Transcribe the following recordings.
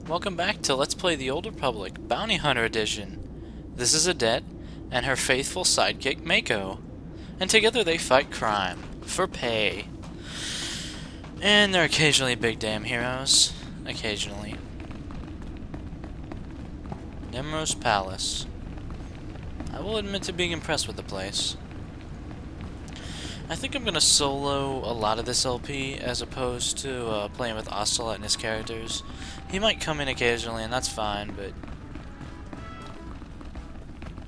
Welcome back to Let's Play the Old Republic, Bounty Hunter Edition. This is Adet and her faithful sidekick Mako, and together they fight crime, for pay. And they're occasionally big damn heroes. Occasionally. Nemro's Palace. I will admit to being impressed with the place. I think I'm gonna solo a lot of this LP as opposed to playing with Ocelot and his characters. He might come in occasionally and that's fine, but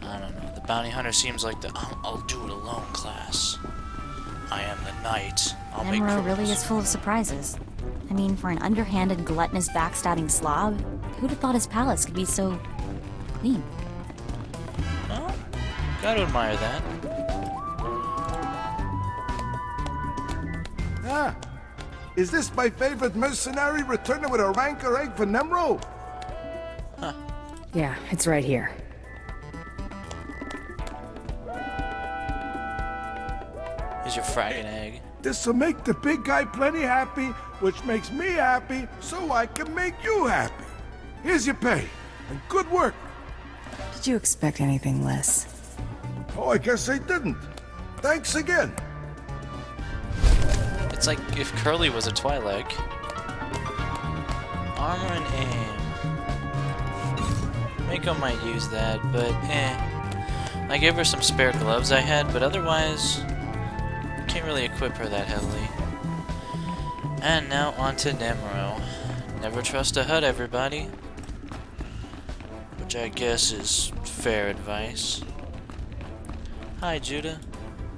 I don't know. The bounty hunter seems like the I'll do it alone class. I am the knight. I'll make Nemro criminals. really is full of surprises. I mean, for an underhanded, gluttonous, backstabbing slob, who'd have thought his palace could be so clean? Well, gotta admire that. Ah, is this my favorite mercenary returning with a rancor egg for Nemro? Yeah, it's right here. Here's your fragging egg. This'll make the big guy plenty happy, which makes me happy, so I can make you happy. Here's your pay, and good work. Did you expect anything less? Oh, I guess I didn't. Thanks again. It's like if Curly was a Twi'lek. Armor and aim. Mako might use that, but I gave her some spare gloves I had, but otherwise, can't really equip her that heavily. And now on to Nemro. Never trust a HUD, everybody. Which I guess is fair advice. Hi, Judah.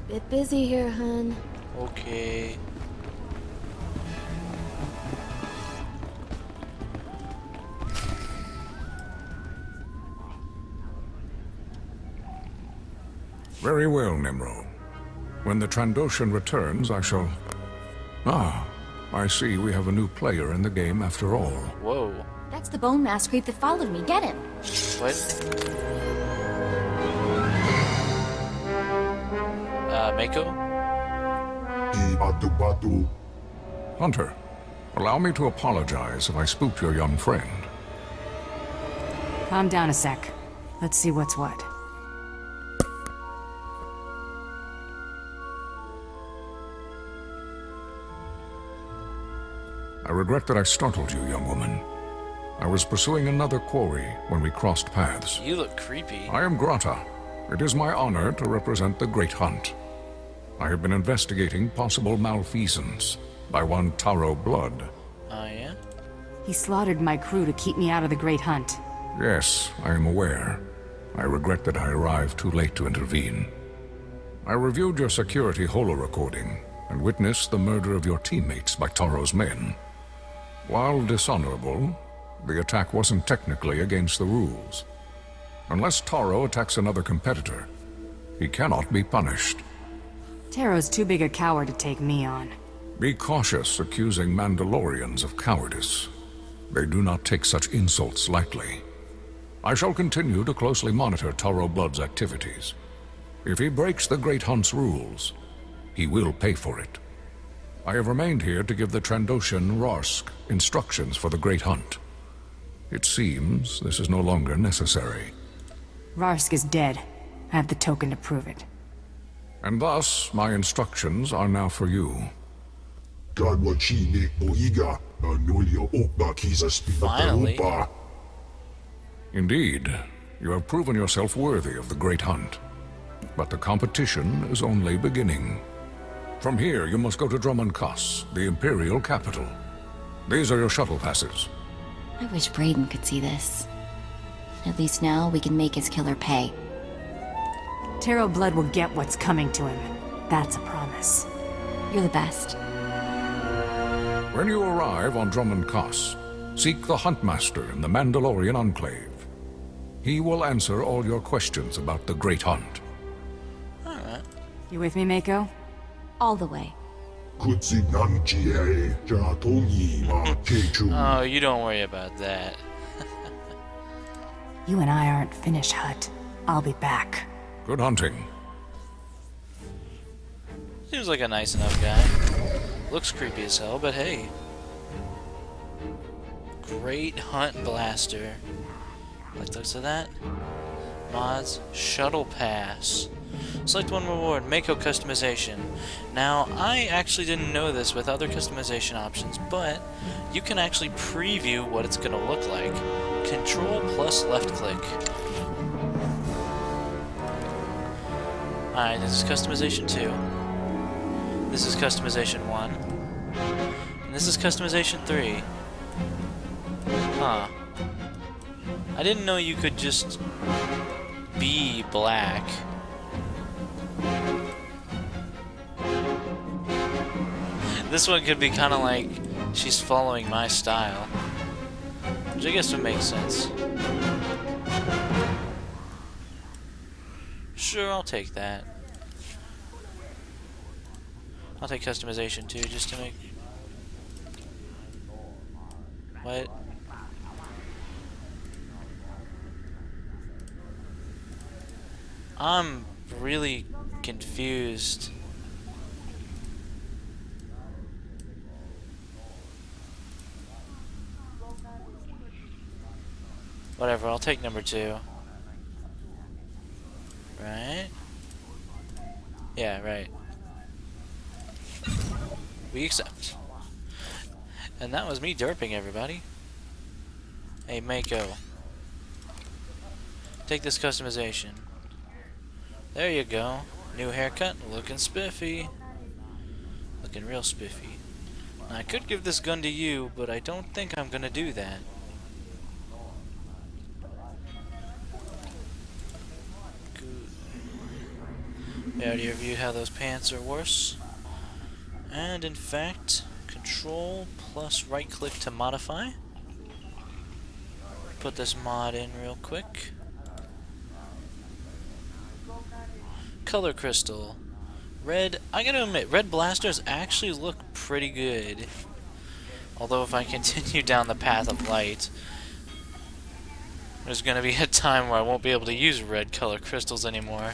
Bit busy here, hun. Okay. Very well, Nimro. When the Trandoshan returns, I shall... Ah, I see we have a new player in the game after all. Whoa. That's the bone mass creep that followed me. Get him! What? Mako? Hunter, allow me to apologize if I spooked your young friend. Calm down a sec. Let's see what's what. I regret that I startled you, young woman. I was pursuing another quarry when we crossed paths. You look creepy. I am Grata. It is my honor to represent the Great Hunt. I have been investigating possible malfeasance by one Taro Blood. Oh, yeah? He slaughtered my crew to keep me out of the Great Hunt. Yes, I am aware. I regret that I arrived too late to intervene. I reviewed your security holo-recording and witnessed the murder of your teammates by Taro's men. While dishonorable, the attack wasn't technically against the rules. Unless Taro attacks another competitor, he cannot be punished. Taro's too big a coward to take me on. Be cautious accusing Mandalorians of cowardice. They do not take such insults lightly. I shall continue to closely monitor Taro Blood's activities. If he breaks the Great Hunt's rules, he will pay for it. I have remained here to give the Trandoshan Rarsk instructions for the Great Hunt. It seems this is no longer necessary. Rarsk is dead. I have the token to prove it. And thus, my instructions are now for you. Finally. Indeed, you have proven yourself worthy of the Great Hunt. But the competition is only beginning. From here, you must go to Drummond Kaas, the Imperial capital. These are your shuttle passes. I wish Braden could see this. At least now we can make his killer pay. Taro Blood will get what's coming to him. That's a promise. You're the best. When you arrive on Drummond Kaas, seek the Huntmaster in the Mandalorian Enclave. He will answer all your questions about the Great Hunt. Alright. You with me, Mako? All the way. Oh, you don't worry about that. You and I aren't finished, Hut. I'll be back. Good hunting. Seems like a nice enough guy. Looks creepy as hell, but hey. Great Hunt Blaster. Like looks of that. Mods, Shuttle Pass. Select one reward, Mako customization. Now, I actually didn't know this with other customization options, but you can actually preview what it's going to look like. Control plus left click. Alright, this is customization 2. This is customization 1. And this is customization 3. Huh. I didn't know you could just be black. This one could be kind of like she's following my style, which I guess would make sense. Sure, I'll take that. I'll take customization too, just to make... What? I'm really confused. Whatever, I'll take number 2. Right? Yeah, right. We accept. And that was me derping everybody. Hey, Mako. Take this customization. There you go. New haircut, looking spiffy. Looking real spiffy. Now, I could give this gun to you, but I don't think I'm gonna do that. We already reviewed how those pants are worse. And in fact, control plus right click to modify. Put this mod in real quick. Color crystal. Red, I gotta admit, red blasters actually look pretty good. Although if I continue down the path of light, there's gonna be a time where I won't be able to use red color crystals anymore.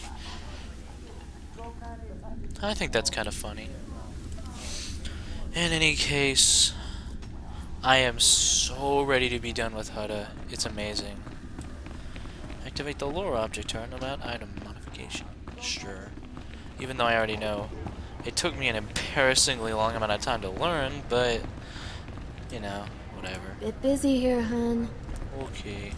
I think that's kind of funny. In any case, I am so ready to be done with Hutta. It's amazing. Activate the lore object turn about item modification. Sure. Even though I already know. It took me an embarrassingly long amount of time to learn, but, you know, whatever. Bit busy here, hun. Okay.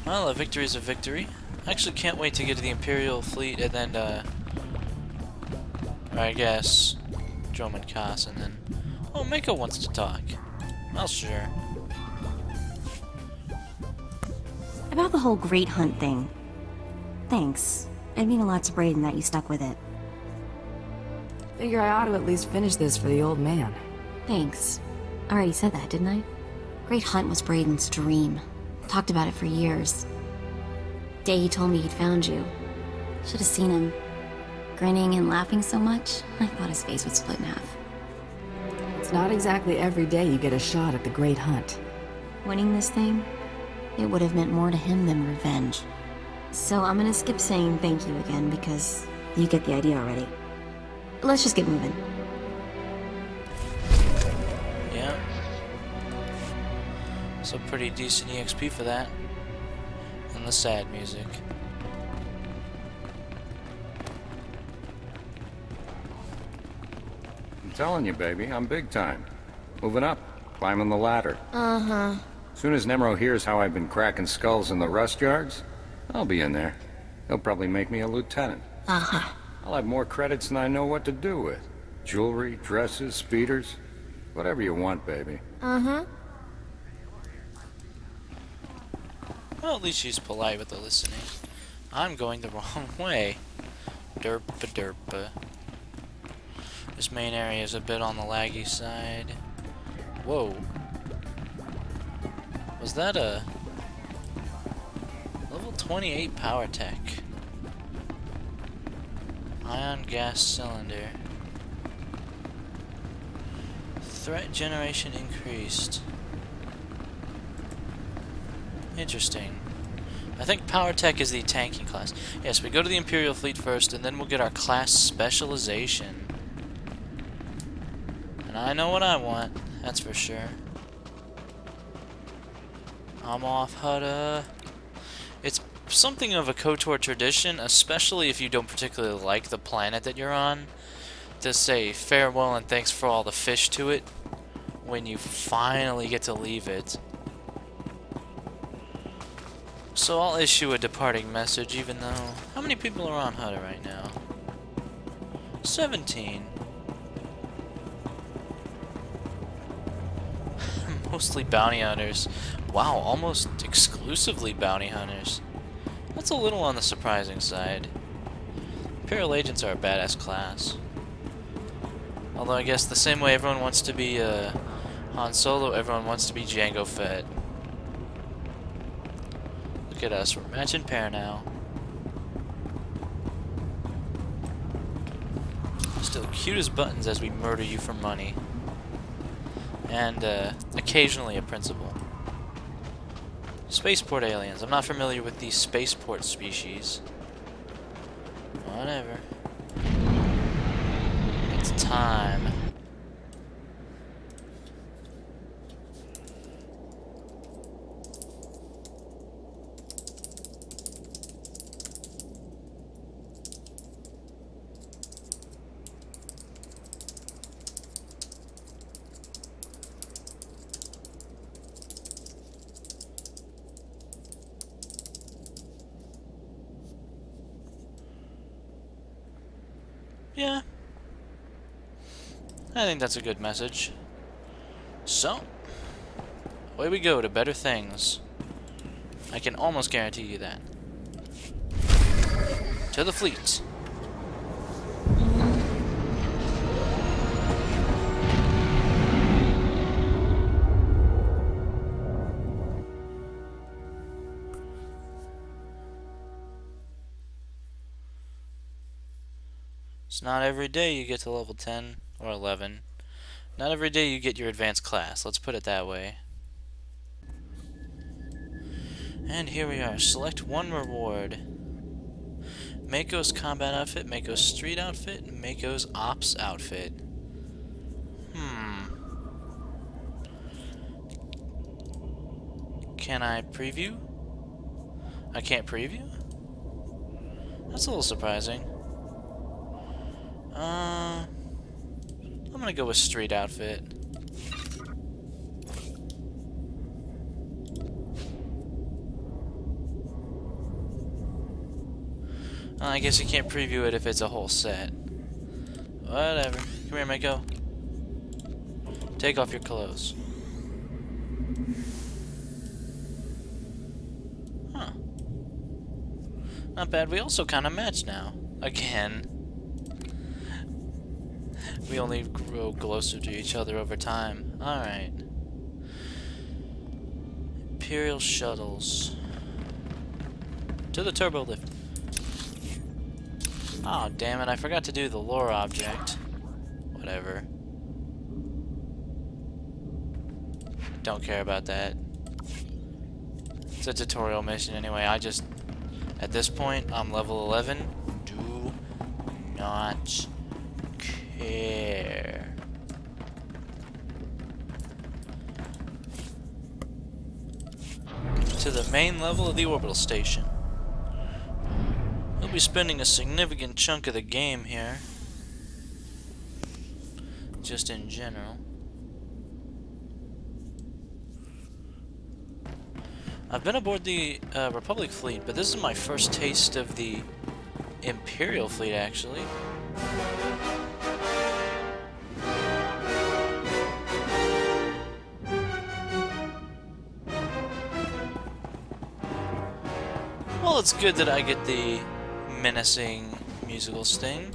Well, a victory is a victory. I actually can't wait to get to the Imperial fleet and then, or I guess, Droman Kaas, and then... Oh, Mako wants to talk. Well, sure. About the whole Great Hunt thing. Thanks. It'd mean a lot to Brayden that you stuck with it. Figure I ought to at least finish this for the old man. Thanks. I already said that, didn't I? Great Hunt was Brayden's dream. Talked about it for years. Day he told me he'd found you. Should have seen him. Grinning and laughing so much, I thought his face would split in half. It's not exactly every day you get a shot at the Great Hunt. Winning this thing, it would have meant more to him than revenge. So I'm gonna skip saying thank you again because you get the idea already. Let's just get moving. Yeah. So pretty decent EXP for that. And the sad music. I'm telling you, baby, I'm big time. Moving up, climbing the ladder. Uh-huh. Soon as Nemro hears how I've been cracking skulls in the rust yards, I'll be in there. He'll probably make me a lieutenant. Uh-huh. I'll have more credits than I know what to do with. Jewelry, dresses, speeders, whatever you want, baby. Uh-huh. Well, at least she's polite with the listening. I'm going the wrong way. Derpa derpa. This main area is a bit on the laggy side. Whoa. Was that a level 28 power tech? Ion gas cylinder. Threat generation increased. Interesting. I think Power Tech is the tanking class. Yes, we go to the Imperial Fleet first, and then we'll get our class specialization. And I know what I want, that's for sure. I'm off, Hutta. It's something of a KOTOR tradition, especially if you don't particularly like the planet that you're on, to say farewell and thanks for all the fish to it when you finally get to leave it. So I'll issue a departing message, even though... How many people are on Hutta right now? 17. Mostly bounty hunters. Wow, almost exclusively bounty hunters. That's a little on the surprising side. Imperial agents are a badass class. Although I guess the same way everyone wants to be Han Solo, everyone wants to be Jango Fett. Look at us, we're matching pair now. Still cute as buttons as we murder you for money. And occasionally a principal. Spaceport aliens. I'm not familiar with these spaceport species. Whatever. It's time. Yeah. I think that's a good message. So, away we go to better things. I can almost guarantee you that. To the fleet. It's not every day you get to level 10 or 11. Not every day you get your advanced class, let's put it that way. And here we are. Select one reward. Mako's combat outfit, Mako's street outfit, and Mako's ops outfit. Can I preview? I can't preview? That's a little surprising. I'm gonna go with street outfit. I guess you can't preview it if it's a whole set. Whatever. Come here, Mako. Take off your clothes. Huh. Not bad. We also kind of match now. Again. We only grow closer to each other over time. Alright. Imperial shuttles. To the turbo lift. Oh, damn it. I forgot to do the lore object. Whatever. Don't care about that. It's a tutorial mission anyway. At this point, I'm level 11. Do not care. To the main level of the orbital station. We'll be spending a significant chunk of the game here. Just in general. I've been aboard the Republic fleet, but this is my first taste of the Imperial fleet, actually. Well, it's good that I get the menacing musical sting.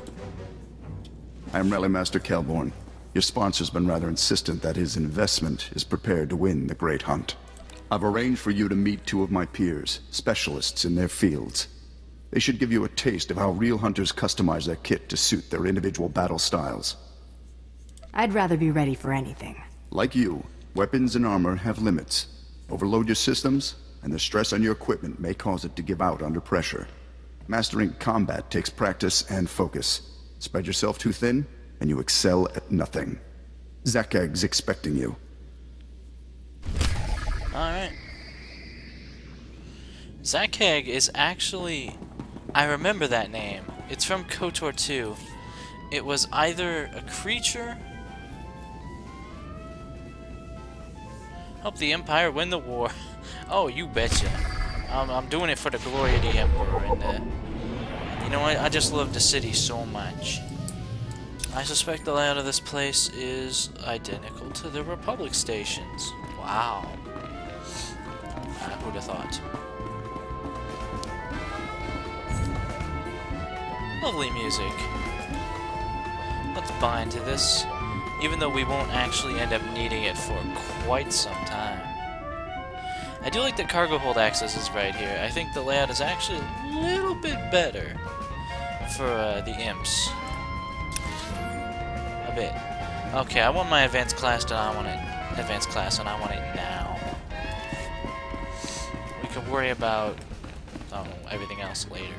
I am Rally Master Kelborn. Your sponsor's been rather insistent that his investment is prepared to win the Great Hunt. I've arranged for you to meet two of my peers, specialists in their fields. They should give you a taste of how real hunters customize their kit to suit their individual battle styles. I'd rather be ready for anything. Like you, weapons and armor have limits. Overload your systems, and the stress on your equipment may cause it to give out under pressure. Mastering combat takes practice and focus. Spread yourself too thin, and you excel at nothing. Zakag's expecting you. Alright. Zakag is actually... I remember that name. It's from KOTOR 2. It was either a creature... Help the Empire win the war. Oh, you betcha. I'm doing it for the glory of the Emperor, and you know what? I just love the city so much. I suspect the layout of this place is identical to the Republic stations. Wow. Who'd have thought? Lovely music. Let's bind to this, even though we won't actually end up needing it for quite some time. I do like that cargo hold access is right here. I think the layout is actually a little bit better for the imps. A bit. Okay, I want my advanced class, and I want it now. We can worry about everything else later.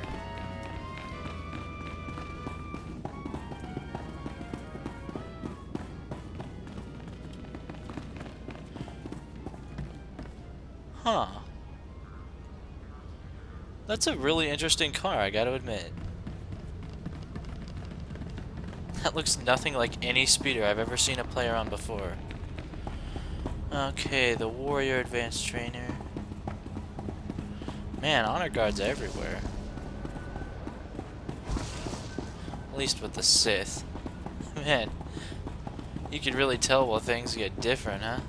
Huh. That's a really interesting car, I gotta admit. That looks nothing like any speeder I've ever seen a player on before. Okay, the warrior advanced trainer. Man, honor guards everywhere. At least with the Sith. Man, you could really tell while things get different, huh?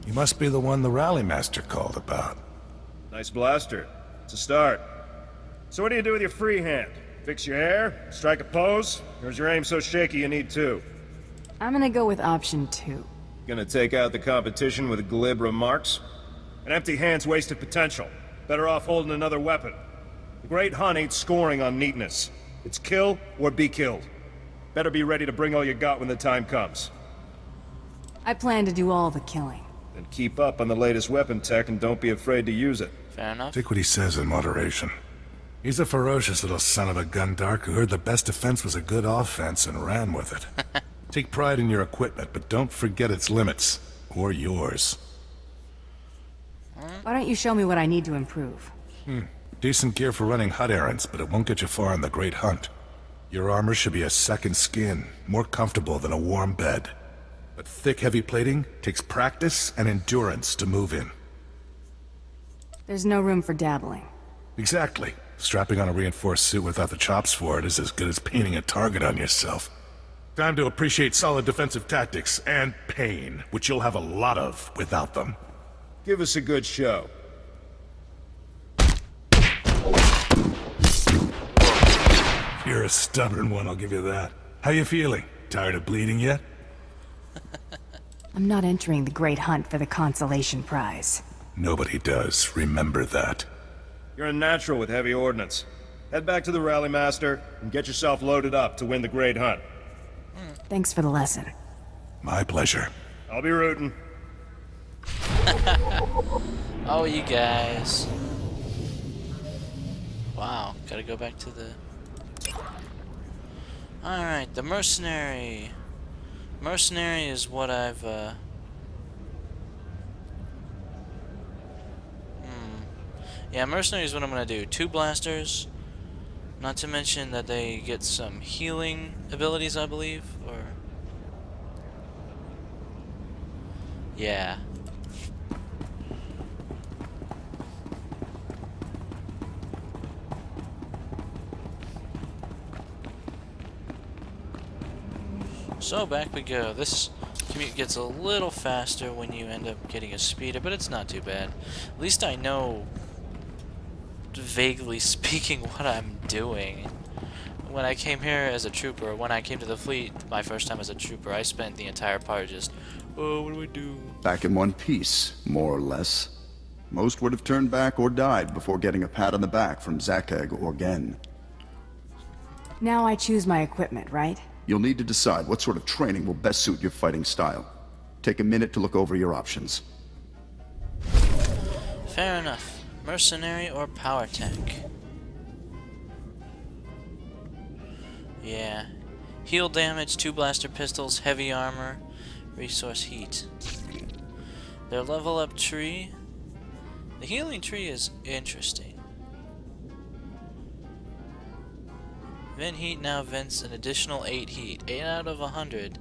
You must be the one the rally master called about. Nice blaster. It's a start. So what do you do with your free hand? Fix your hair? Strike a pose? Or is your aim so shaky you need two? I'm gonna go with option 2. Gonna take out the competition with glib remarks? An empty hand's wasted potential. Better off holding another weapon. The Great Hun ain't scoring on neatness. It's kill or be killed. Better be ready to bring all you got when the time comes. I plan to do all the killing. Then keep up on the latest weapon tech and don't be afraid to use it. Fair enough. Take what he says in moderation. He's a ferocious little son of a gun-dark who heard the best defense was a good offense and ran with it. Take pride in your equipment, but don't forget its limits. Or yours. Why don't you show me what I need to improve? Decent gear for running hut errands, but it won't get you far on the Great Hunt. Your armor should be a second skin, more comfortable than a warm bed. But thick, heavy plating takes practice and endurance to move in. There's no room for dabbling. Exactly. Strapping on a reinforced suit without the chops for it is as good as painting a target on yourself. Time to appreciate solid defensive tactics and pain, which you'll have a lot of without them. Give us a good show. You're a stubborn one, I'll give you that. How you feeling? Tired of bleeding yet? I'm not entering the Great Hunt for the consolation prize. Nobody does, remember that. You're a natural with heavy ordnance. Head back to the Rally Master and get yourself loaded up to win the Great Hunt. Thanks for the lesson. My pleasure. I'll be rooting. Oh, you guys. Wow, gotta go back to the... Alright, the mercenary. Mercenary is what I've, Yeah, mercenary is what I'm gonna do. 2 blasters. Not to mention that they get some healing abilities, I believe, or... Yeah. So back we go. This commute gets a little faster when you end up getting a speeder, but it's not too bad. At least I know, vaguely speaking, what I'm doing. When I came here as a trooper, when I came to the fleet my first time as a trooper, I spent the entire part just, oh, what do we do? Back in one piece, more or less. Most would have turned back or died before getting a pat on the back from Zakag or Gen. Now I choose my equipment, right? You'll need to decide what sort of training will best suit your fighting style. Take a minute to look over your options. Fair enough. Mercenary or power tech? Yeah. Heal damage, 2 blaster pistols, heavy armor, resource heat. Their level up tree. The healing tree is interesting. Vent heat now vents an additional 8 heat. 8 out of 100.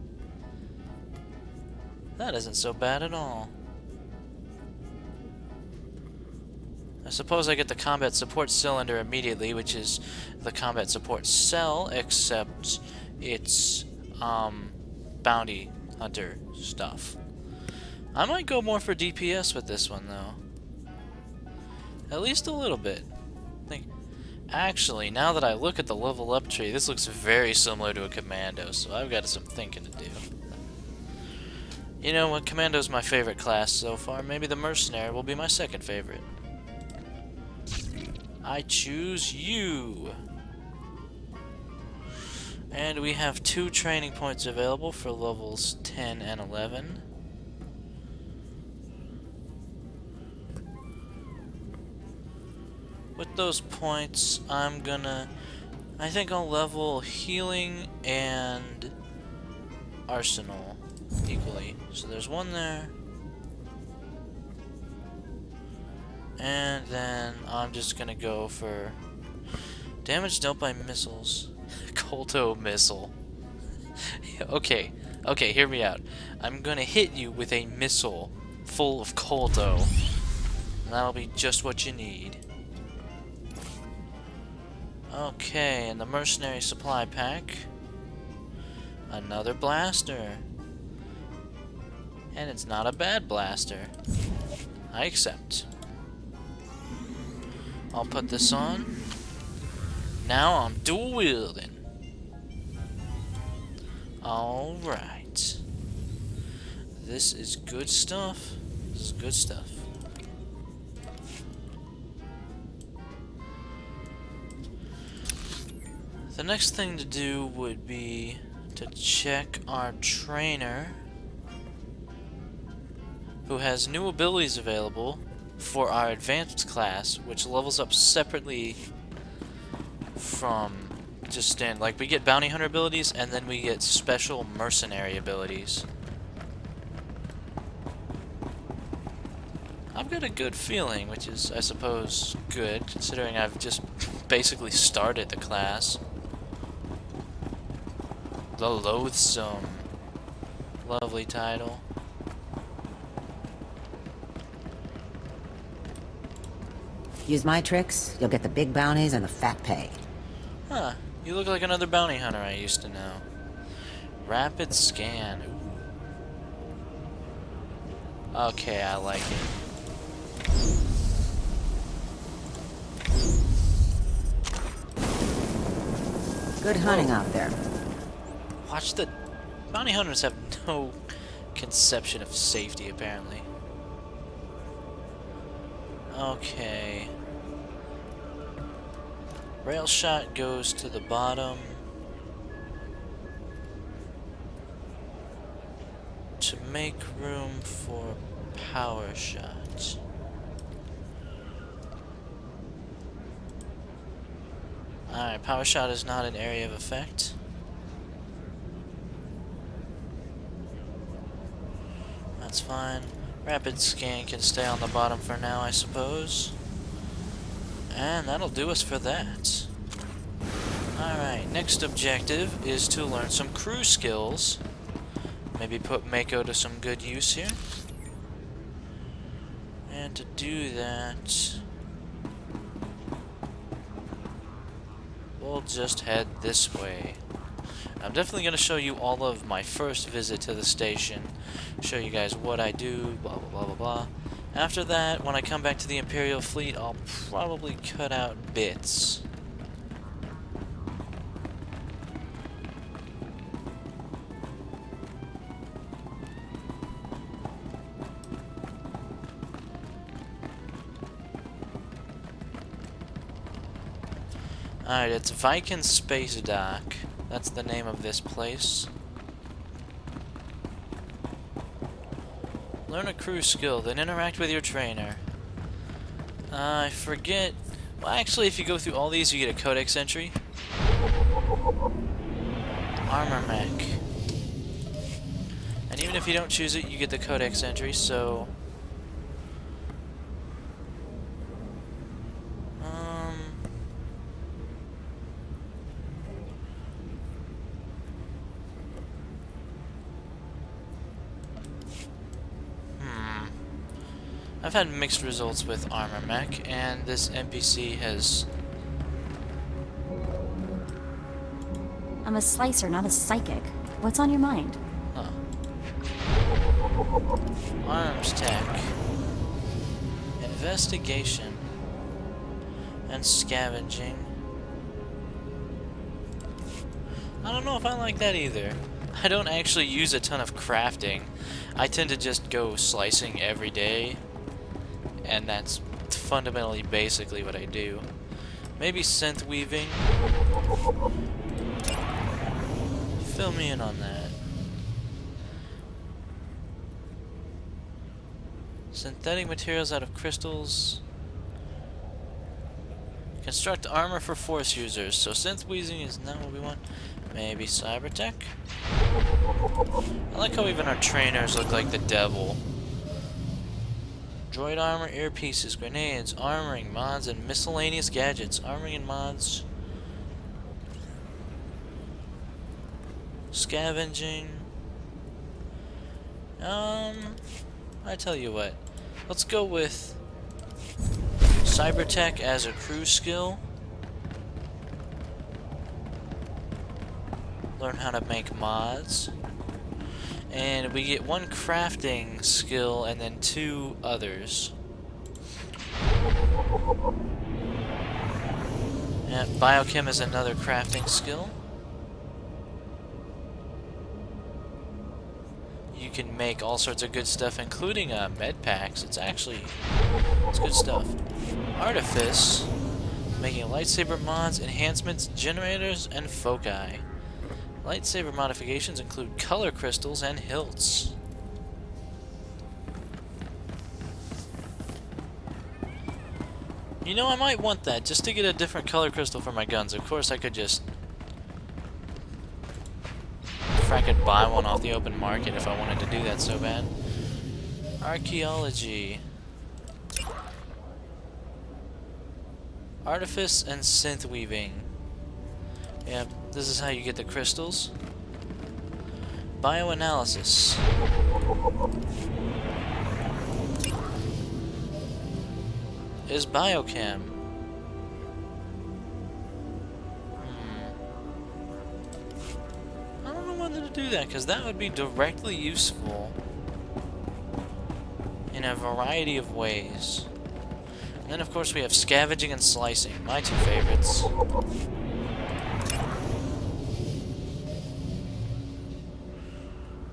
That isn't so bad at all. I suppose I get the combat support cylinder immediately, which is the combat support cell, except it's bounty hunter stuff. I might go more for DPS with this one though. At least a little bit. Actually, now that I look at the level up tree, this looks very similar to a commando, so I've got some thinking to do. You know what, commando's my favorite class so far. Maybe the mercenary will be my second favorite. I choose you. And we have 2 training points available for levels 10 and 11. With those points, I think I'll level healing and arsenal equally. So there's 1 there. And then I'm just gonna go for damage dealt by missiles. Kolto missile. Okay, hear me out. I'm gonna hit you with a missile full of Kolto. And that'll be just what you need. Okay, and the mercenary supply pack. Another blaster. And it's not a bad blaster. I accept. I'll put this on. Now I'm dual wielding. Alright. This is good stuff. This is good stuff. The next thing to do would be to check our trainer, who has new abilities available for our advanced class, which levels up separately from just standard. Like, we get bounty hunter abilities, and then we get special mercenary abilities. I've got a good feeling, which is, I suppose, good, considering I've just basically started the class. The Loathsome. Lovely title. Use my tricks, you'll get the big bounties and the fat pay. Huh. You look like another bounty hunter I used to know. Rapid scan. Ooh. Okay, I like it. Good hunting out there. Watch the... Bounty hunters have no conception of safety, apparently. Okay. Rail shot goes to the bottom. To make room for power shot. Alright, power shot is not an area of effect. That's fine. Rapid scan can stay on the bottom for now, I suppose. And that'll do us for that. Alright, next objective is to learn some crew skills. Maybe put Mako to some good use here. And to do that, we'll just head this way. I'm definitely going to show you all of my first visit to the station. Show you guys what I do, blah, blah, blah, blah, blah. After that, when I come back to the Imperial Fleet, I'll probably cut out bits. Alright, it's Viking Space Dock. That's the name of this place. Learn a crew skill, then interact with your trainer. I forget. Well, actually, if you go through all these, you get a codex entry. Armor mech. And even if you don't choose it, you get the codex entry, so... I've had mixed results with Armor Mech, and this NPC has... I'm a slicer, not a psychic. What's on your mind? Huh. Arms Tech. Investigation. And scavenging. I don't know if I like that either. I don't actually use a ton of crafting. I tend to just go slicing every day. And that's fundamentally basically what I do. Maybe synth weaving. Fill me in on that. Synthetic materials out of crystals. Construct armor for force users. So synth weaving is not what we want. Maybe cyber tech. I like how even our trainers look like the devil. Droid armor, earpieces, grenades, armoring, mods, and miscellaneous gadgets. Armoring and mods. Scavenging. I tell you what. Let's go with Cybertech as a crew skill. Learn how to make mods. And we get 1 crafting skill and then 2 others. And biochem is another crafting skill. You can make all sorts of good stuff, including med packs. It's good stuff. Artifice, making lightsaber mods, enhancements, generators, and foci. Lightsaber modifications include color crystals and hilts. You know, I might want that just to get a different color crystal for my guns. Of course, I could just frackin' buy one off the open market if I wanted to do that so bad. Archaeology. Artifice and synth weaving. Yep, this is how you get the crystals. Bioanalysis. Is biochem. I don't know whether to do that, because that would be directly useful in a variety of ways. And then, of course, we have scavenging and slicing, my 2 favorites.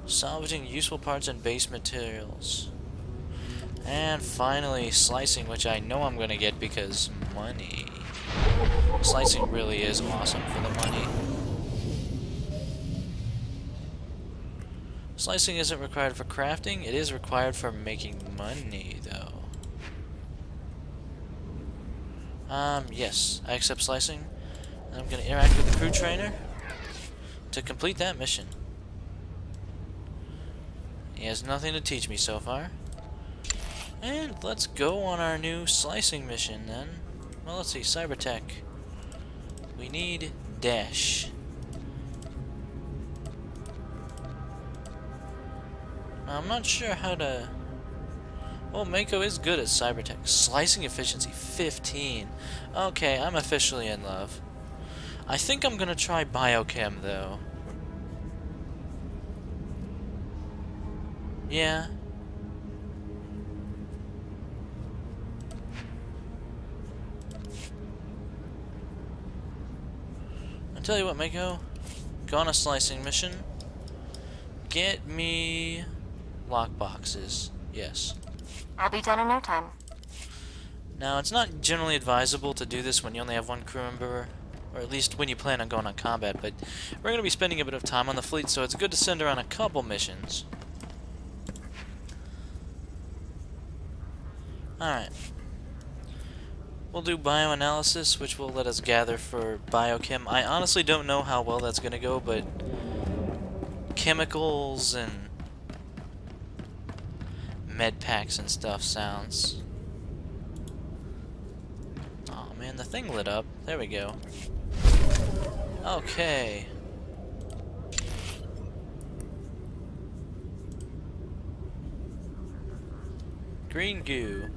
Salvaging useful parts and base materials. And finally, slicing, which I know I'm going to get because money. Slicing really is awesome for the money. Slicing isn't required for crafting, it is required for making money, though. Yes, I accept slicing. And I'm going to interact with the crew trainer to complete that mission. He has nothing to teach me so far. And let's go on our new slicing mission then. Well, let's see, Cybertech. We need dash. Now, I'm not sure how to... Well, Mako is good at Cybertech. Slicing efficiency, 15. Okay, I'm officially in love. I think I'm gonna try biochem, though. Yeah. I'll tell you what, Mako. Go on a slicing mission. Get me lockboxes. Yes. I'll be done in no time. Now, it's not generally advisable to do this when you only have 1 crew member Or at least when you plan on going on combat, but we're going to be spending a bit of time on the fleet, so it's good to send her on a couple missions. Alright. We'll do bioanalysis, which will let us gather for biochem. I honestly don't know how well that's going to go, but chemicals and med packs and stuff sounds... Oh man, the thing lit up. There we go. Okay. Green goo.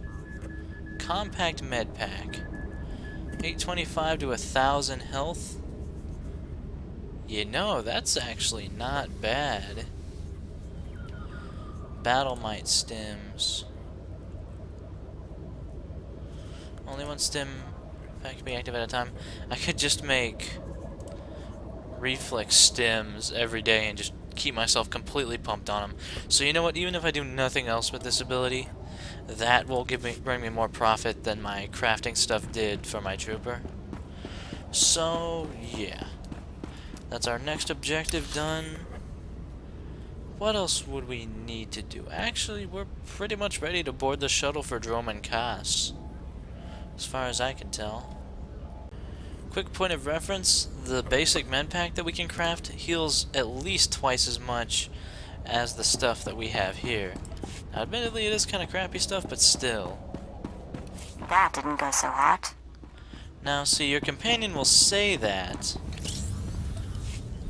Compact med pack. 825 to 1,000 health. You know, that's actually not bad. Battle Might stems. Only one stem pack can be active at a time. I could just make reflex stems every day and just keep myself completely pumped on them. So you know what? Even if I do nothing else with this ability, that will bring me more profit than my crafting stuff did for my trooper. So yeah, that's our next objective done. What else would we need to do? Actually, we're pretty much ready to board the shuttle for Droman Kaas, as far as I can tell. Quick point of reference, the basic med pack that we can craft heals at least twice as much as the stuff that we have here. Now, admittedly, it is kind of crappy stuff, but still. That didn't go so hot. Now, see, your companion will say that,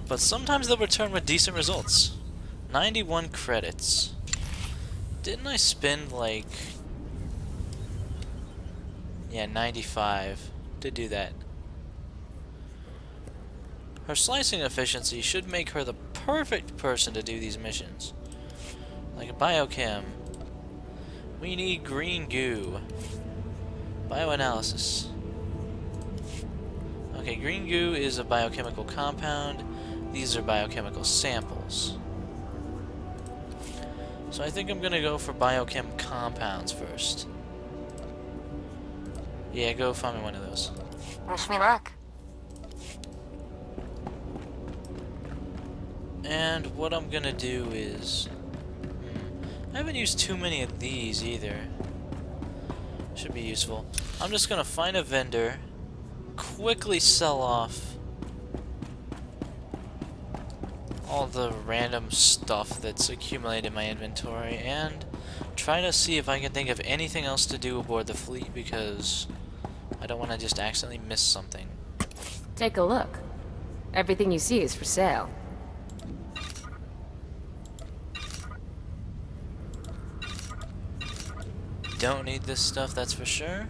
but sometimes they'll return with decent results. 91 credits. Didn't I spend, like... Yeah, 95 to do that. Her slicing efficiency should make her the perfect person to do these missions. Like a biochem. We need green goo. Bioanalysis. Okay, green goo is a biochemical compound. These are biochemical samples. So I think I'm gonna go for biochem compounds first. Yeah, go find me one of those. Wish me luck. And what I'm gonna do is... I haven't used too many of these either. Should be useful. I'm just gonna find a vendor, quickly sell off all the random stuff that's accumulated in my inventory, and try to see if I can think of anything else to do aboard the fleet, because I don't want to just accidentally miss something. Take a look. Everything you see is for sale. Don't need this stuff, that's for sure.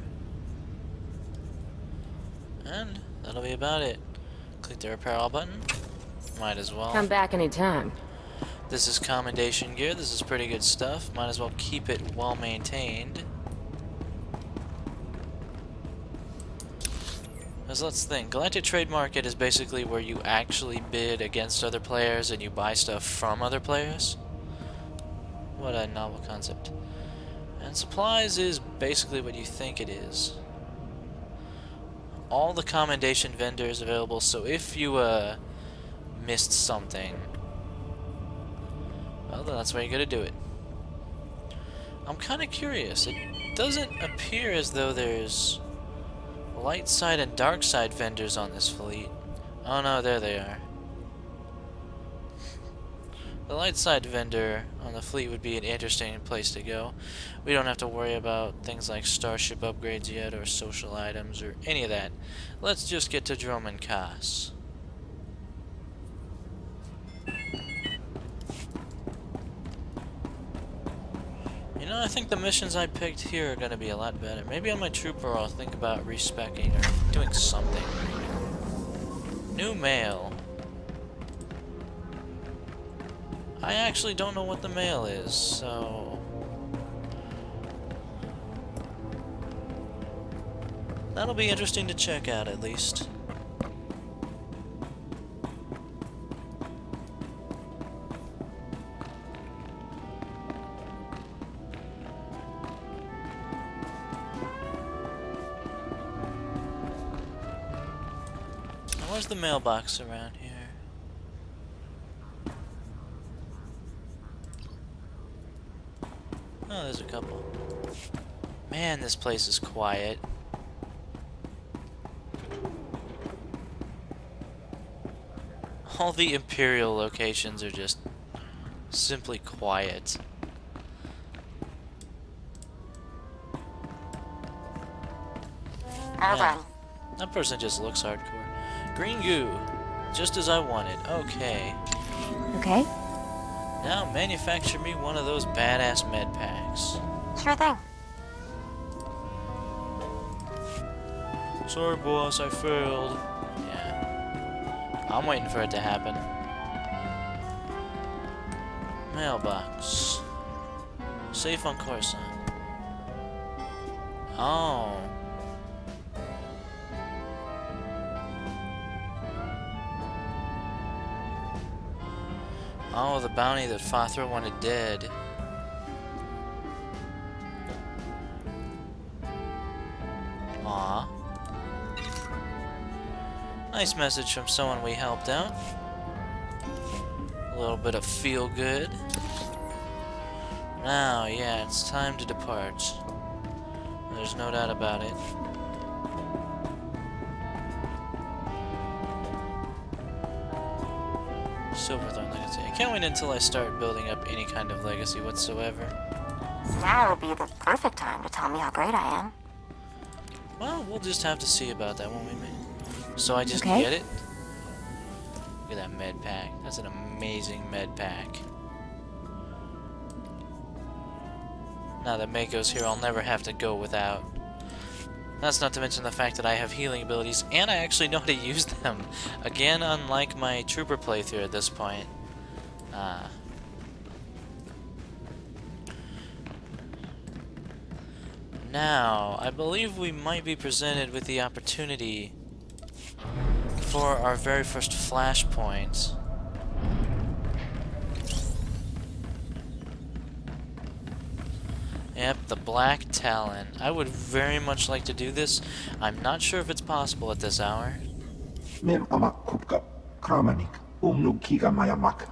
And that'll be about it. Click the repair all button. Might as well. Come back anytime. This is commendation gear. This is pretty good stuff. Might as well keep it well maintained. Because let's think. Galactic Trade Market is basically where you actually bid against other players and you buy stuff from other players. What a novel concept. And supplies is basically what you think it is. All the commendation vendors available, so if you missed something, well, then that's where you gotta do it. I'm kind of curious. It doesn't appear as though there's light side and dark side vendors on this fleet. Oh no, there they are. The light side vendor on the fleet would be an interesting place to go. We don't have to worry about things like starship upgrades yet, or social items, or any of that. Let's just get to Droman Kaas. You know, I think the missions I picked here are going to be a lot better. Maybe on my trooper I'll think about respecking or doing something. New mail. I actually don't know what the mail is, so... that'll be interesting to check out, at least. where's the mailbox around here? Oh, there's a couple. Man, this place is quiet. All the Imperial locations are just simply quiet. Hold Man, on. that person just looks hardcore. Green goo. Just as I wanted. Okay. Okay? Now manufacture me one of those badass med packs. Sure thing. Sorry, boss, I failed. Yeah. I'm waiting for it to happen. Mailbox. Safe on Coruscant. Oh. Oh, the bounty that Fathra wanted dead. Aw. Nice message from someone we helped out. A little bit of feel good. Now, yeah, it's time to depart. There's no doubt about it. Silverthorn Legacy. I can't wait until I start building up any kind of legacy whatsoever. Now would be the perfect time to tell me how great I am. Well, we'll just have to see about that, won't we, man? So I just Okay. get it? Look at that med pack. That's an amazing med pack. Now that Mako's here, I'll never have to go without. That's not to mention the fact that I have healing abilities, and I actually know how to use them. Again, unlike my Trooper playthrough at this point. Now, I believe we might be presented with the opportunity for our very first flashpoint. Yep, the Black Talon. I would very much like to do this. I'm not sure if it's possible at this hour. Mem amak kupkap, kramanik, kiga mayamak,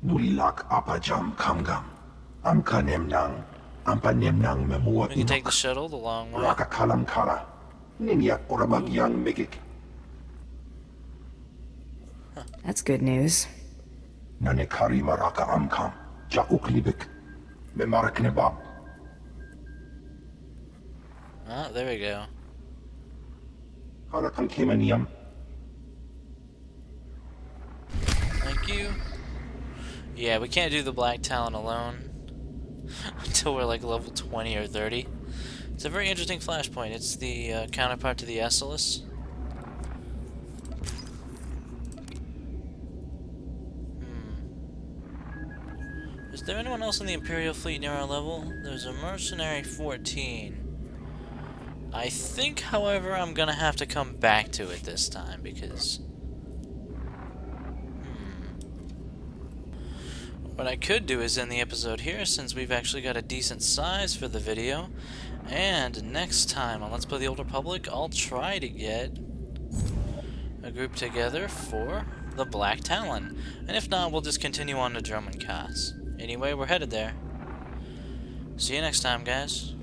nulilak apajam kamgam, amkanemnang, ampanemnang memuat We can take the shuttle the long way. raka kalam kala, ninyak orabag yang megik, That's good news. nanekari maraka amkam, jauklibik, memarak nebab. Oh, there we go. Harakan kemaniam, Thank you. Yeah, we can't do the Black Talon alone until we're like level 20 or 30. It's a very interesting flashpoint. It's the counterpart to the Essalus. Is there anyone else in the Imperial fleet near our level? There's a Mercenary 14. I think, however, I'm gonna have to come back to it this time because... What I could do is end the episode here, since we've actually got a decent size for the video. And next time on Let's Play the Old Republic, I'll try to get a group together for the Black Talon. And if not, we'll just continue on to Drummond Cos. Anyway, we're headed there. See you next time, guys.